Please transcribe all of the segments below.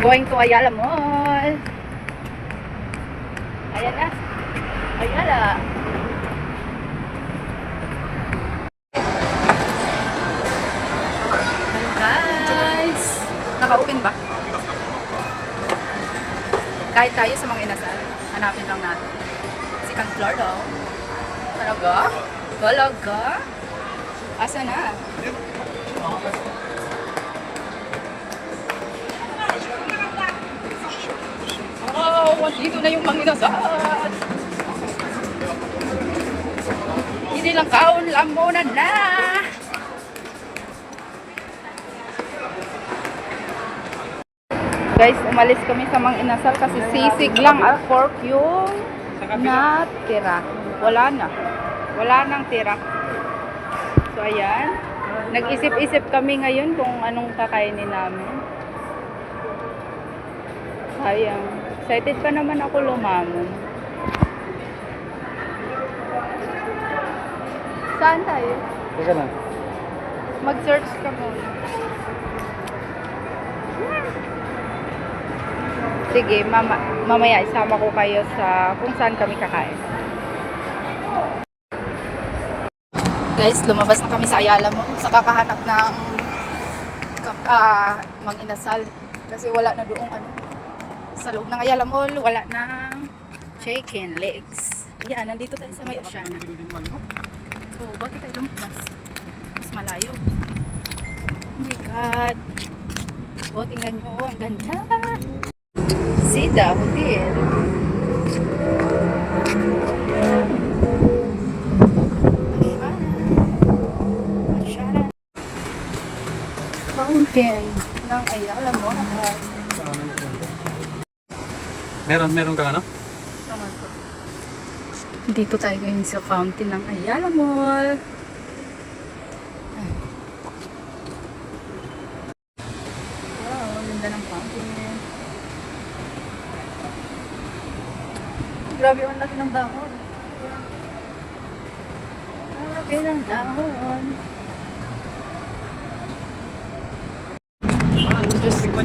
Going to Ayala Mall. Ayan na. Ayala. Hello guys. Naka-open ba? Kahit tayo sa mga inasal, hanapin lang natin. Second floor daw. Talaga? Talaga? Asa na? Oh, dito na yung mga inasal. Hindi lang kaon, lambonan na. Guys, umalis kami sa mga inasal kasi sisig lang at pork yung natira. Wala na. Wala nang tira. So, ayan. Nag-isip-isip kami ngayon kung anong kakainin namin. Sayang. Excited pa naman ako lumamon. Saan tayo? Teka na. Mag-search ka muna. Sige, mamaya isama ko kayo sa kung saan kami kakain. Guys, lumabas na kami sa Ayala Mall sa kakahanap ng mag-inasal. Kasi wala na doong sa loob ng Ayala Mall, wala na chicken legs. Yan, nandito tayo sa may Oceana. So, bakit tayo lumabas? Mas malayo. Oh my God. O, tingnan nyo, ang ganda. Sida Hotel. Oceana. Fountain ng Ayala Mall. Meron ka ano? Dito tayo ngayon sa fountain ng Ayala Mall. Wow, ang ganda ng fountain. Grabe, ang laki ng dahon. Ang laki ng dahon.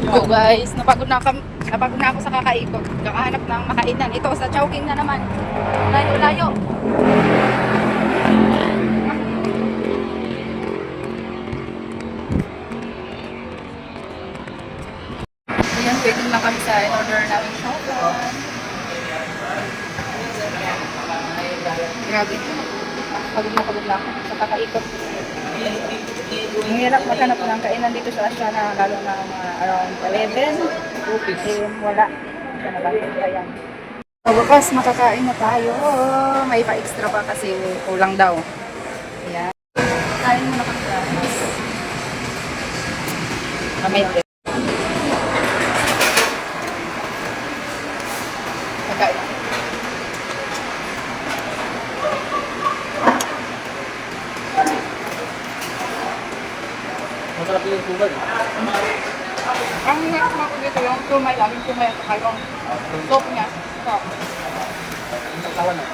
So guys, napagod na ako sa kakaikot. Kakahanap ng makainan. Ito sa Chowking na naman. Layo-layo. Ayan, waiting lang kami sa in-order namin Chowking. Grabe. Pagod na ako sa kakaikot. Ang hirap maghanap ng kainan dito sa Oceana, lalo na mga around 11. Wala. Ayan. Pagkakas, makakain na tayo. May pa-extra pa kasi kulang daw. Ayan. Kain mo na pagkakas. Kamay. Pagkain. Masarap yung tubig. Ang hirap mo ko dito yung tumay lang, yung tumay at saka yung soup niya. So, Kawan na.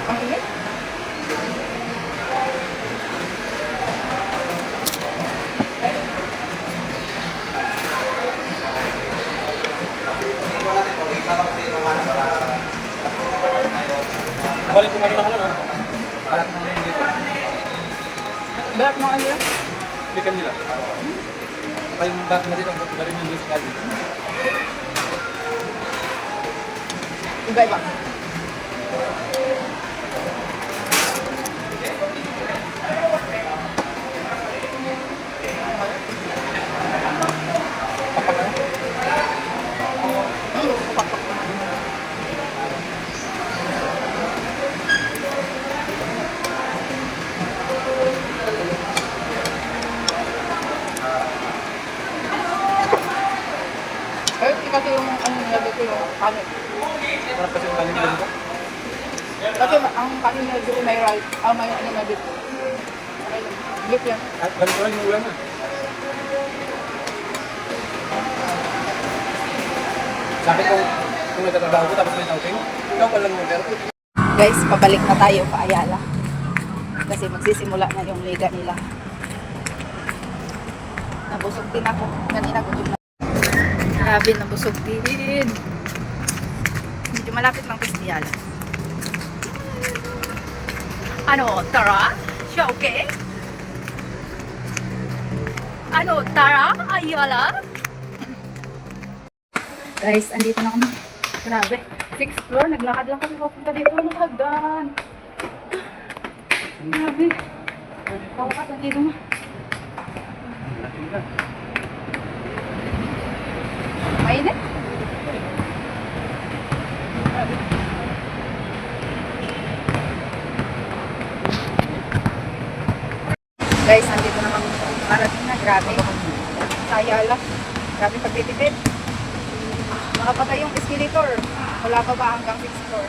ang init. Balik ko kanina ka na. Alat na rin dito. Ba't mga nila? Bikan nila. Kaya yung back na dito, galing yung dito kali. Iba-iba. Kasi yung nilagay ko yung kanin. Parang kasi yung kanin dito. Kasi ang kanin na dito may rice. May ano na dito. Beef yan. At ganito lang yung ulam na. Sabi ko, kung nagtatrabaho ko tapos may outing, ikaw pa lang mo, pero Guys, pabalik na tayo pa Ayala. Kasi magsisimula na yung liga nila. Nabusog din ako. Kanina gutom na. Grabe, nabusog din. Medyo malapit lang kasi Ayala. Ano, tara? Siya okay? Ano, tara? Ayala? Guys, andito na kami. Grabe. 6th floor. Naglakad lang kami papunta dito. Ano hagdan? Grabe. Pawakas, andito na. Mainit? Guys, andito na kami. Parating na. Grabe. Sayala. Grabe pagtitipid. Nakapatay yung escalator. Wala pa ba hanggang 6th floor?